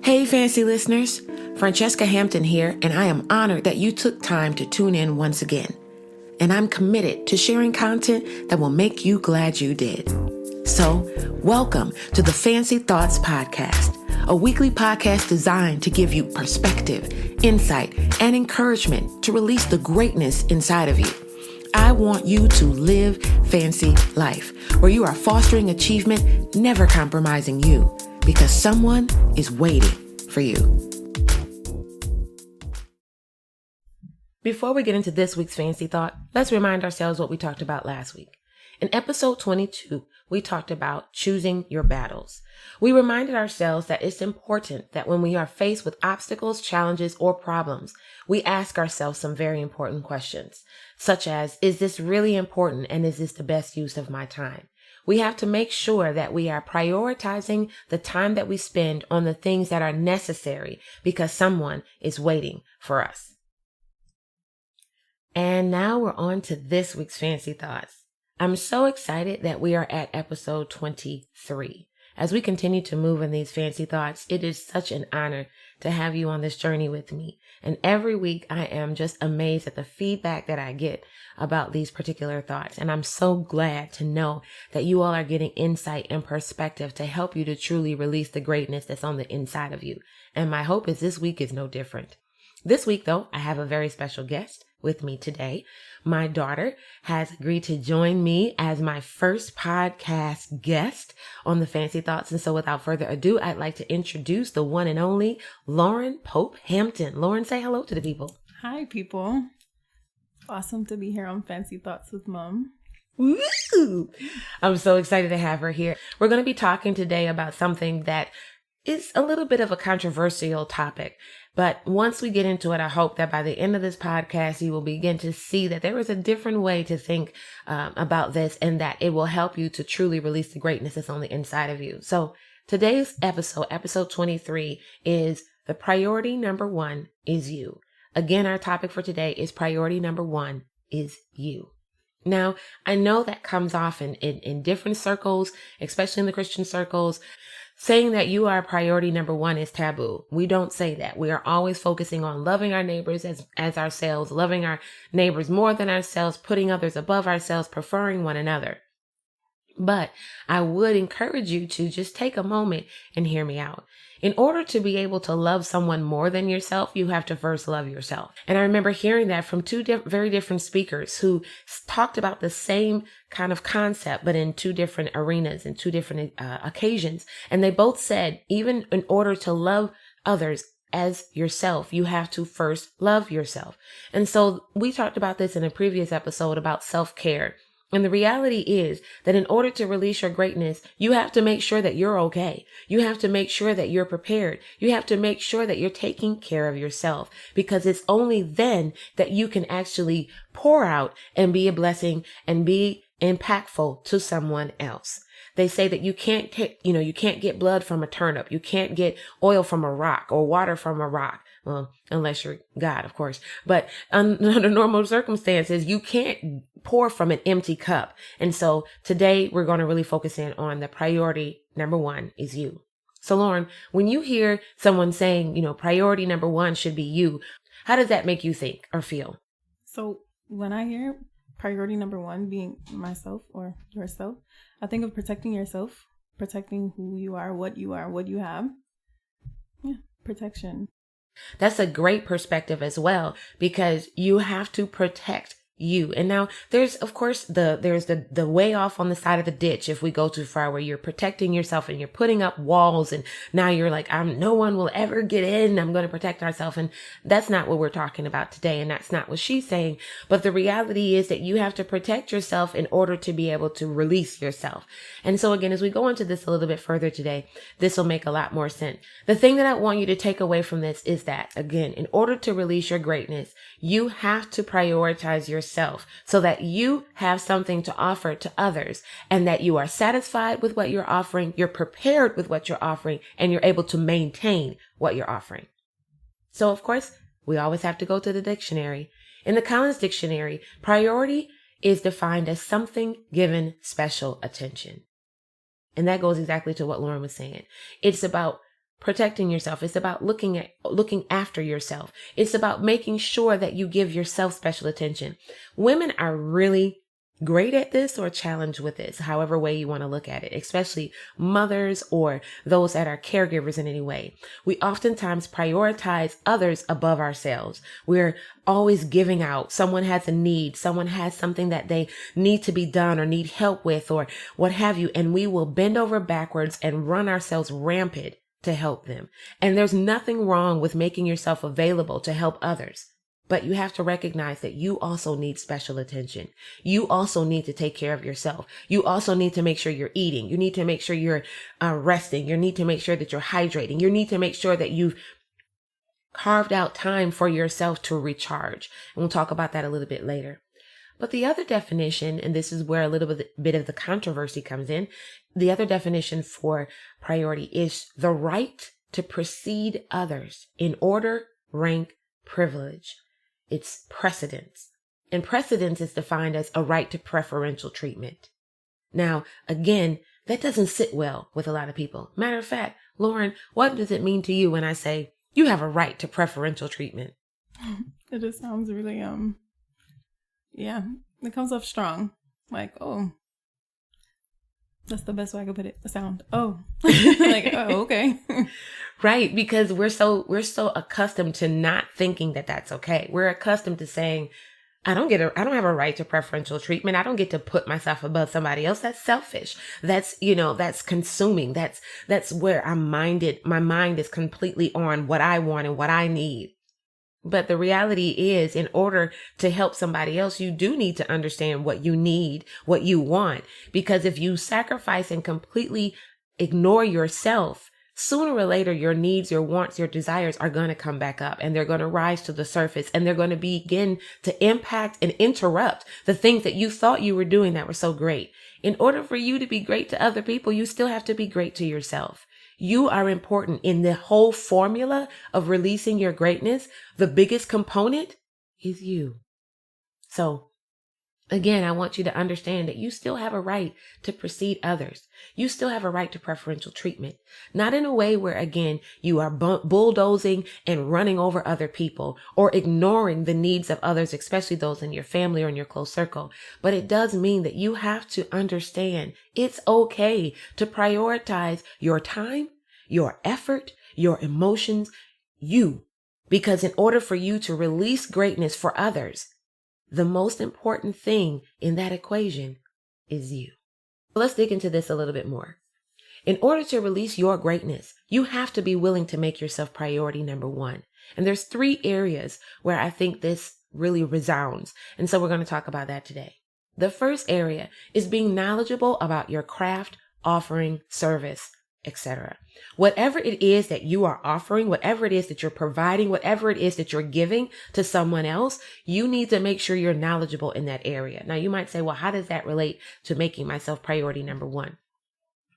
Hey, fancy listeners. Francesca Hampton here, and I am honored that you took time to tune in once again. And I'm committed to sharing content that will make you glad you did. So, welcome to the Fancy Thoughts Podcast, a weekly podcast designed to give you perspective, insight, and encouragement to release the greatness inside of you. I want you to live fancy life, where you are fostering achievement, never compromising you, because someone is waiting for you. Before we get into this week's fancy thought, let's remind ourselves what we talked about last week. In episode 22, we talked about choosing your battles. We reminded ourselves that it's important that when we are faced with obstacles, challenges, or problems, we ask ourselves some very important questions, such as, is this really important and is this the best use of my time? We have to make sure that we are prioritizing the time that we spend on the things that are necessary because someone is waiting for us. And now we're on to this week's fancy thoughts. I'm so excited that we are at episode 23. As we continue to move in these fancy thoughts, it is such an honor to have you on this journey with me. And every week I am just amazed at the feedback that I get about these particular thoughts. And I'm so glad to know that you all are getting insight and perspective to help you to truly release the greatness that's on the inside of you. And my hope is this week is no different. This week, though, I have a very special guest with me today. My daughter has agreed to join me as my first podcast guest on the Fancy Thoughts. And so without further ado, I'd like to introduce the one and only Lauren Pope Hampton. Lauren, say hello to the people. Hi, people. Awesome to be here on Fancy Thoughts with Mom. Woo! I'm so excited to have her here. We're going to be talking today about something that is a little bit of a controversial topic. But once we get into it, I hope that by the end of this podcast, you will begin to see that there is a different way to think about this and that it will help you to truly release the greatness that's on the inside of you. So today's episode 23, is the priority number one is you. Again, our topic for today is priority number one is you. Now, I know that comes off in different circles, especially in the Christian circles. Saying that you are priority number one is taboo. We don't say that. We are always focusing on loving our neighbors as ourselves, loving our neighbors more than ourselves, putting others above ourselves, preferring one another. But I would encourage you to just take a moment and hear me out. In order to be able to love someone more than yourself, you have to first love yourself. And I remember hearing that from two very different speakers who talked about the same kind of concept, but in two different arenas and two different occasions. And they both said, even in order to love others as yourself, you have to first love yourself. And so we talked about this in a previous episode about self-care. And the reality is that in order to release your greatness, you have to make sure that you're okay. You have to make sure that you're prepared. You have to make sure that you're taking care of yourself, because it's only then that you can actually pour out and be a blessing and be impactful to someone else. They say that you can't get blood from a turnip. You can't get oil from a rock or water from a rock. Well, unless you're God, of course. But under normal circumstances, you can't pour from an empty cup. And so today we're going to really focus in on the priority number one is you. So Lauren, when you hear someone saying, priority number one should be you, how does that make you think or feel? So when I hear priority number one being myself or yourself, I think of protecting yourself, protecting who you are, what you have. Yeah, protection. That's a great perspective as well, because you have to protect you. And now there's, of course, there's the way off on the side of the ditch if we go too far, where you're protecting yourself and you're putting up walls and now you're like, no one will ever get in. I'm going to protect ourselves. And that's not what we're talking about today. And that's not what she's saying. But the reality is that you have to protect yourself in order to be able to release yourself. And so again, as we go into this a little bit further today, this will make a lot more sense. The thing that I want you to take away from this is that, again, in order to release your greatness, you have to prioritize yourself so that you have something to offer to others and that you are satisfied with what you're offering, you're prepared with what you're offering, and you're able to maintain what you're offering. So, of course, we always have to go to the dictionary. In the Collins Dictionary, priority is defined as something given special attention. And that goes exactly to what Lauren was saying. It's about protecting yourself. It's about looking after yourself. It's about making sure that you give yourself special attention. Women are really great at this or challenged with this, however way you want to look at it, especially mothers or those that are caregivers in any way. We oftentimes prioritize others above ourselves. We're always giving out. Someone has a need. Someone has something that they need to be done or need help with or what have you. And we will bend over backwards and run ourselves rampant to help them. And there's nothing wrong with making yourself available to help others. But you have to recognize that you also need special attention. You also need to take care of yourself. You also need to make sure you're eating. You need to make sure you're resting. You need to make sure that you're hydrating. You need to make sure that you've carved out time for yourself to recharge. And we'll talk about that a little bit later. But the other definition, and this is where a little bit of the controversy comes in, the other definition for priority is the right to precede others in order, rank, privilege. It's precedence. And precedence is defined as a right to preferential treatment. Now, again, that doesn't sit well with a lot of people. Matter of fact, Lauren, what does it mean to you when I say you have a right to preferential treatment? It just sounds really, yeah, it comes off strong. Like, oh, that's the best way I could put it. The sound. Oh, like, oh, okay. Right. Because we're so accustomed to not thinking that that's okay. We're accustomed to saying, I don't have a right to preferential treatment. I don't get to put myself above somebody else. That's selfish. That's, that's consuming. That's where I'm minded. My mind is completely on what I want and what I need. But the reality is, in order to help somebody else, you do need to understand what you need, what you want. Because if you sacrifice and completely ignore yourself, sooner or later, your needs, your wants, your desires are going to come back up and they're going to rise to the surface and they're going to begin to impact and interrupt the things that you thought you were doing that were so great. In order for you to be great to other people, you still have to be great to yourself. You are important in the whole formula of releasing your greatness. The biggest component is you. So again, I want you to understand that you still have a right to precede others. You still have a right to preferential treatment, not in a way where, again, you are bulldozing and running over other people or ignoring the needs of others, especially those in your family or in your close circle. But it does mean that you have to understand it's okay to prioritize your time, your effort, your emotions, you, because in order for you to release greatness for others, the most important thing in that equation is you. Let's dig into this a little bit more. In order to release your greatness, you have to be willing to make yourself priority number one. And there's 3 areas where I think this really resounds. And so we're going to talk about that today. The first area is being knowledgeable about your craft, offering, service, etc. Whatever it is that you are offering, whatever it is that you're providing, whatever it is that you're giving to someone else, you need to make sure you're knowledgeable in that area. Now, you might say, well, how does that relate to making myself priority number one?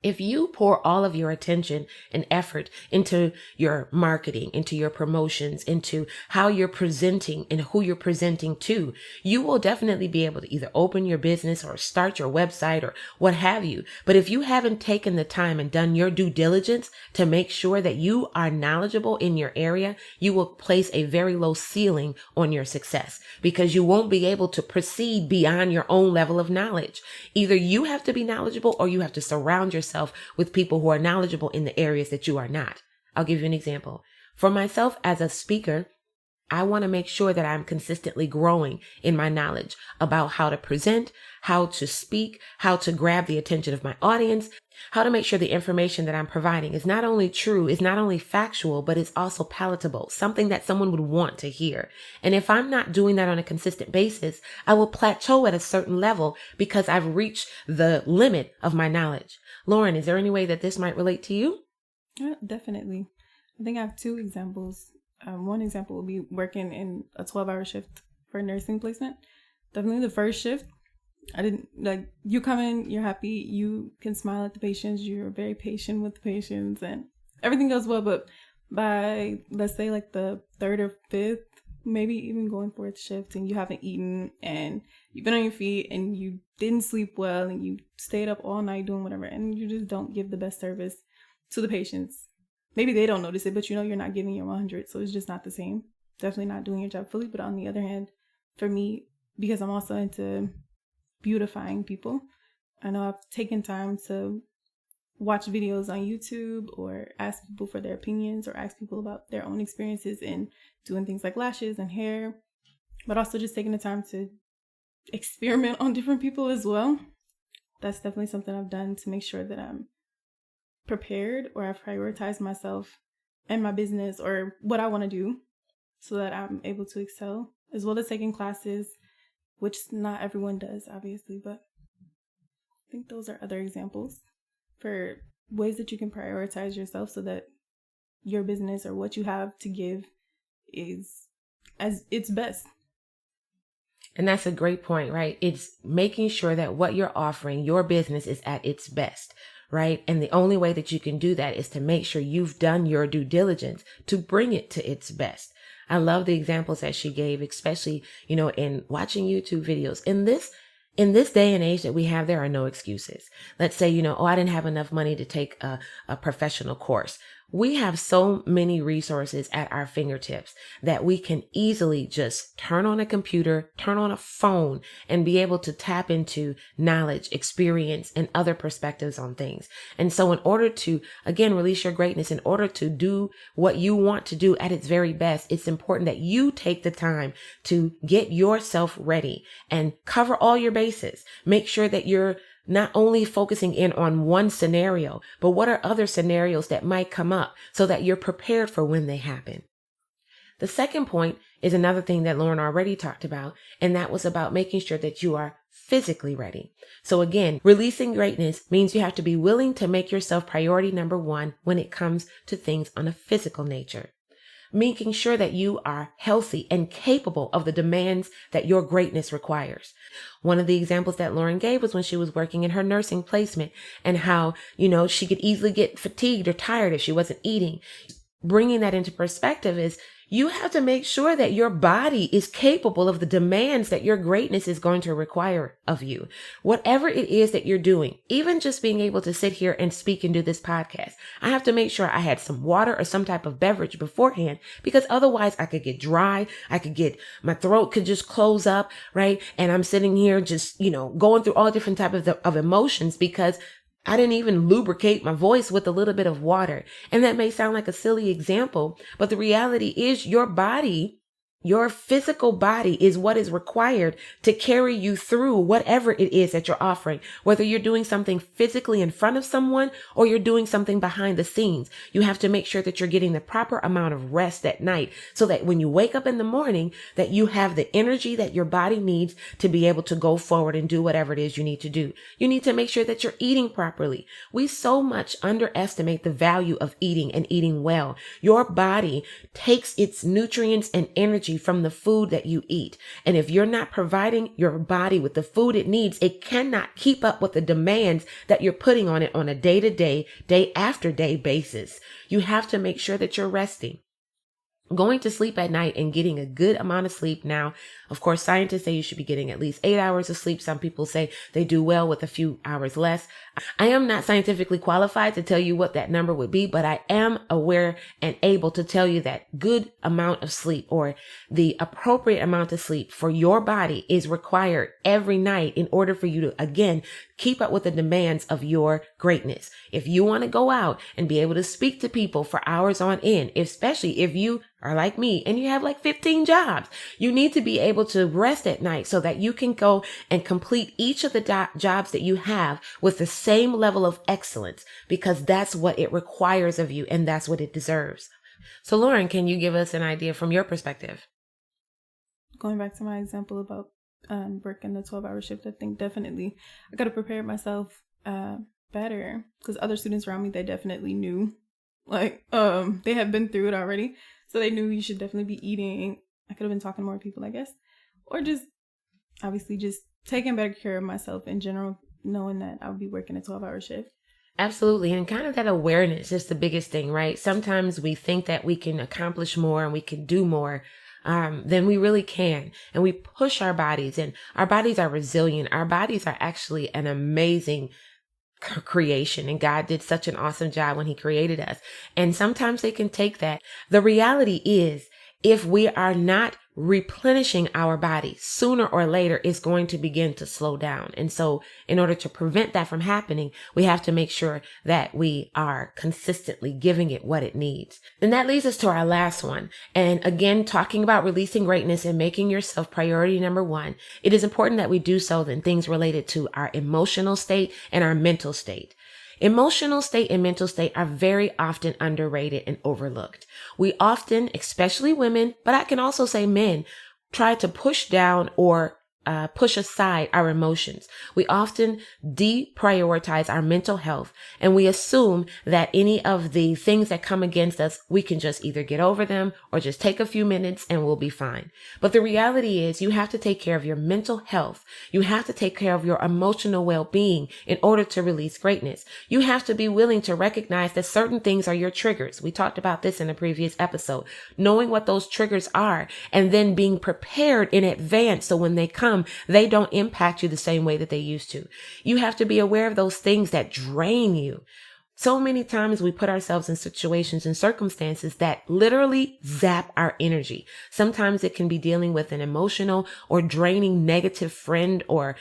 If you pour all of your attention and effort into your marketing, into your promotions, into how you're presenting and who you're presenting to, you will definitely be able to either open your business or start your website or what have you. But if you haven't taken the time and done your due diligence to make sure that you are knowledgeable in your area, you will place a very low ceiling on your success because you won't be able to proceed beyond your own level of knowledge. Either you have to be knowledgeable or you have to surround yourself with people who are knowledgeable in the areas that you are not. I'll give you an example. For myself as a speaker, I want to make sure that I'm consistently growing in my knowledge about how to present, how to speak, how to grab the attention of my audience, how to make sure the information that I'm providing is not only true, is not only factual, but it's also palatable, something that someone would want to hear. And if I'm not doing that on a consistent basis, I will plateau at a certain level because I've reached the limit of my knowledge. Lauren, is there any way that this might relate to you? Yeah, definitely. I think I have 2 examples. One example will be working in a 12-hour shift for nursing placement. Definitely the first shift, I didn't you come in, you're happy, you can smile at the patients, you're very patient with the patients and everything goes well. But by, let's say the 3rd or 5th, maybe even going 4th shift and you haven't eaten and you've been on your feet and you didn't sleep well and you stayed up all night doing whatever and you just don't give the best service to the patients. maybe they don't notice it, but you're not giving your 100. So it's just not the same. Definitely not doing your job fully. But on the other hand, for me, because I'm also into beautifying people, I know I've taken time to watch videos on YouTube or ask people for their opinions or ask people about their own experiences in doing things like lashes and hair, but also just taking the time to experiment on different people as well. That's definitely something I've done to make sure that I'm prepared, or I've prioritized myself and my business or what I want to do so that I'm able to excel, as well as taking classes, which not everyone does, obviously, but I think those are other examples for ways that you can prioritize yourself so that your business or what you have to give is as its best. And that's a great point, right? It's making sure that what you're offering, your business, is at its best, right? And the only way that you can do that is to make sure you've done your due diligence to bring it to its best. I love the examples that she gave, especially, in watching YouTube videos. In this day and age that we have, there are no excuses. Let's say, I didn't have enough money to take a professional course. We have so many resources at our fingertips that we can easily just turn on a computer, turn on a phone, and be able to tap into knowledge, experience, and other perspectives on things. And so in order to, again, release your greatness, in order to do what you want to do at its very best, it's important that you take the time to get yourself ready and cover all your bases. Make sure that you're not only focusing in on one scenario, but what are other scenarios that might come up so that you're prepared for when they happen. The second point is another thing that Lauren already talked about, and that was about making sure that you are physically ready. So again, releasing greatness means you have to be willing to make yourself priority number one when it comes to things on a physical nature. Making sure that you are healthy and capable of the demands that your greatness requires. One of the examples that Lauren gave was when she was working in her nursing placement and how, she could easily get fatigued or tired if she wasn't eating. Bringing that into perspective is you have to make sure that your body is capable of the demands that your greatness is going to require of you. Whatever it is that you're doing, even just being able to sit here and speak and do this podcast, I have to make sure I had some water or some type of beverage beforehand, because otherwise I could get dry. My throat could just close up, right? And I'm sitting here just, going through all different types of emotions because I didn't even lubricate my voice with a little bit of water. And that may sound like a silly example, but the reality is your body, your physical body, is what is required to carry you through whatever it is that you're offering. Whether you're doing something physically in front of someone or you're doing something behind the scenes, you have to make sure that you're getting the proper amount of rest at night so that when you wake up in the morning, that you have the energy that your body needs to be able to go forward and do whatever it is you need to do. You need to make sure that you're eating properly. We so much underestimate the value of eating and eating well. Your body takes its nutrients and energy from the food that you eat. And if you're not providing your body with the food it needs, it cannot keep up with the demands that you're putting on it on a day-to-day, day-after-day basis. You have to make sure that you're resting. Going to sleep at night and getting a good amount of sleep. Now, of course, scientists say you should be getting at least 8 hours of sleep. Some people say they do well with a few hours less. I am not scientifically qualified to tell you what that number would be, but I am aware and able to tell you that good amount of sleep, or the appropriate amount of sleep for your body, is required every night in order for you to, again, keep up with the demands of your greatness. If you want to go out and be able to speak to people for hours on end, especially if you are like me and you have like 15 jobs, you need to be able to rest at night so that you can go and complete each of the jobs that you have with the same level of excellence, because that's what it requires of you and that's what it deserves. So Lauren, can you give us an idea from your perspective? Going back to my example about working the 12-hour shift, I think definitely I got to prepare myself better, because other students around me, they definitely knew, they had been through it already. So they knew you should definitely be eating. I could have been talking to more people, I guess. Or just, obviously, just taking better care of myself in general, knowing that I'll be working a 12-hour shift. Absolutely. And kind of that awareness is the biggest thing, right? Sometimes we think that we can accomplish more and we can do more than we really can. And we push our bodies, and our bodies are resilient. Our bodies are actually an amazing creation, and God did such an awesome job when he created us. And sometimes they can take that. The reality is, if we are not replenishing our body, sooner or later it's going to begin to slow down. And so in order to prevent that from happening, we have to make sure that we are consistently giving it what it needs. And that leads us to our last one. And again, talking about releasing greatness and making yourself priority number one, it is important that we do so in things related to our emotional state and our mental state. Emotional state and mental state are very often underrated and overlooked. We often, especially women, but I can also say men, try to push down or push aside our emotions. We often deprioritize our mental health, and we assume that any of the things that come against us, we can just either get over them or just take a few minutes and we'll be fine. But the reality is you have to take care of your mental health. You have to take care of your emotional well-being in order to release greatness. You have to be willing to recognize that certain things are your triggers. We talked about this in a previous episode. Knowing what those triggers are and then being prepared in advance so when they come, they don't impact you the same way that they used to. You have to be aware of those things that drain you. So many times we put ourselves in situations and circumstances that literally zap our energy. Sometimes it can be dealing with an emotional or draining negative friend or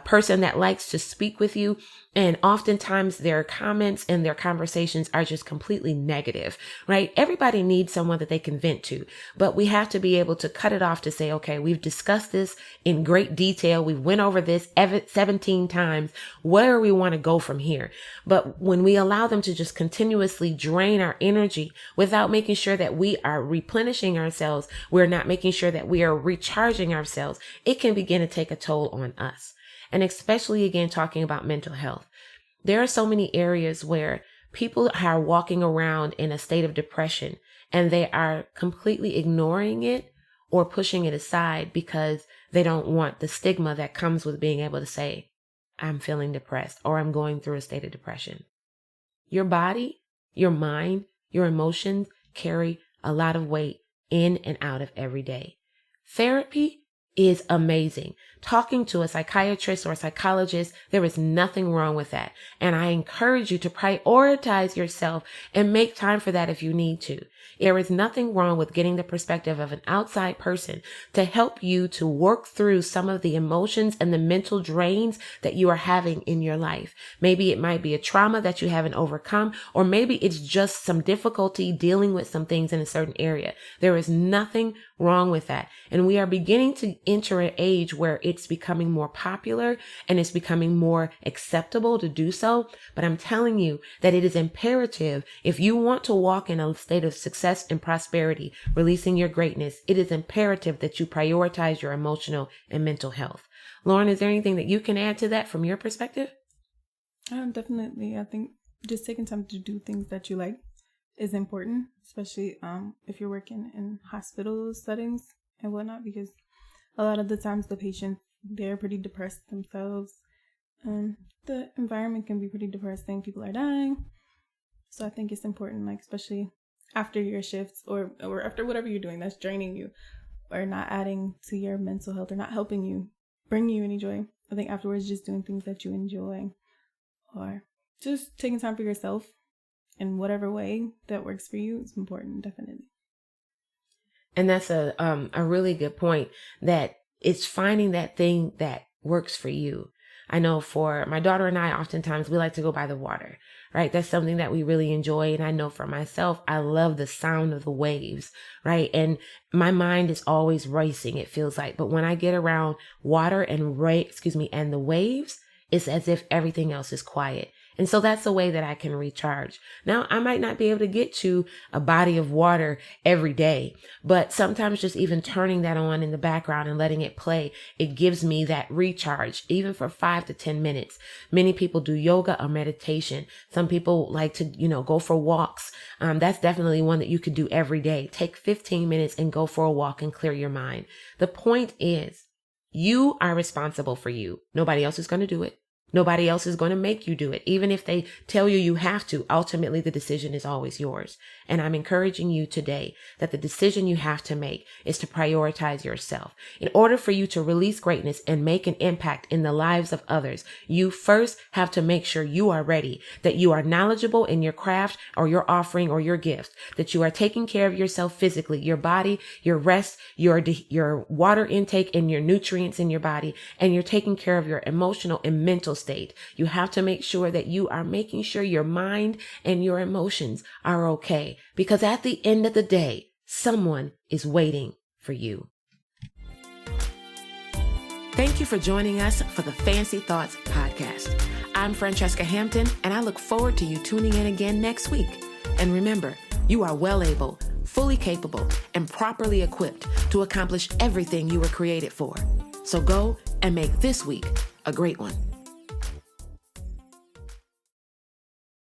person that likes to speak with you. And oftentimes their comments and their conversations are just completely negative, right? Everybody needs someone that they can vent to, but we have to be able to cut it off to say, okay, we've discussed this in great detail. We went over this 17 times. Where do we want to go from here? But when we allow them to just continuously drain our energy without making sure that we are replenishing ourselves, we're not making sure that we are recharging ourselves, it can begin to take a toll on us. And especially again, talking about mental health. There are so many areas where people are walking around in a state of depression and they are completely ignoring it or pushing it aside because they don't want the stigma that comes with being able to say, I'm feeling depressed or I'm going through a state of depression. Your body, your mind, your emotions carry a lot of weight in and out of every day. Therapy is amazing. Talking to a psychiatrist or a psychologist, there is nothing wrong with that. And I encourage you to prioritize yourself and make time for that if you need to. There is nothing wrong with getting the perspective of an outside person to help you to work through some of the emotions and the mental drains that you are having in your life. Maybe it might be a trauma that you haven't overcome, or maybe it's just some difficulty dealing with some things in a certain area. There is nothing wrong with that. And we are beginning to enter an age where it's becoming more popular and it's becoming more acceptable to do so. But I'm telling you that it is imperative if you want to walk in a state of success and prosperity, releasing your greatness, it is imperative that you prioritize your emotional and mental health. Lauren, is there anything that you can add to that from your perspective? Definitely. I think just taking time to do things that you like is important, especially if you're working in hospital settings and whatnot, because a lot of the times the patients, they're pretty depressed themselves. The environment can be pretty depressing. People are dying. So I think it's important, like especially after your shifts or after whatever you're doing that's draining you or not adding to your mental health or not helping you, bring you any joy. I think afterwards, just doing things that you enjoy or just taking time for yourself in whatever way that works for you is important, definitely. And that's a really good point, that it's finding that thing that works for you. I know for my daughter and I, oftentimes we like to go by the water, right? That's something that we really enjoy. And I know for myself, I love the sound of the waves, right? And my mind is always racing, it feels like. But when I get around water and and the waves, it's as if everything else is quiet. And so that's the way that I can recharge. Now, I might not be able to get to a body of water every day, but sometimes just even turning that on in the background and letting it play, it gives me that recharge, even for 5 to 10 minutes. Many people do yoga or meditation. Some people like to, go for walks. That's definitely one that you could do every day. Take 15 minutes and go for a walk and clear your mind. The point is, you are responsible for you. Nobody else is going to do it. Nobody else is going to make you do it. Even if they tell you you have to, ultimately the decision is always yours. And I'm encouraging you today that the decision you have to make is to prioritize yourself. In order for you to release greatness and make an impact in the lives of others, you first have to make sure you are ready, that you are knowledgeable in your craft or your offering or your gift, that you are taking care of yourself physically, your body, your rest, your water intake and your nutrients in your body, and you're taking care of your emotional and mental state. You have to make sure that you are making sure your mind and your emotions are okay, because at the end of the day, someone is waiting for you. Thank you for joining us for the Fancy Thoughts podcast. I'm Francesca Hampton, and I look forward to you tuning in again next week. And remember, you are well able, fully capable, and properly equipped to accomplish everything you were created for. So go and make this week a great one.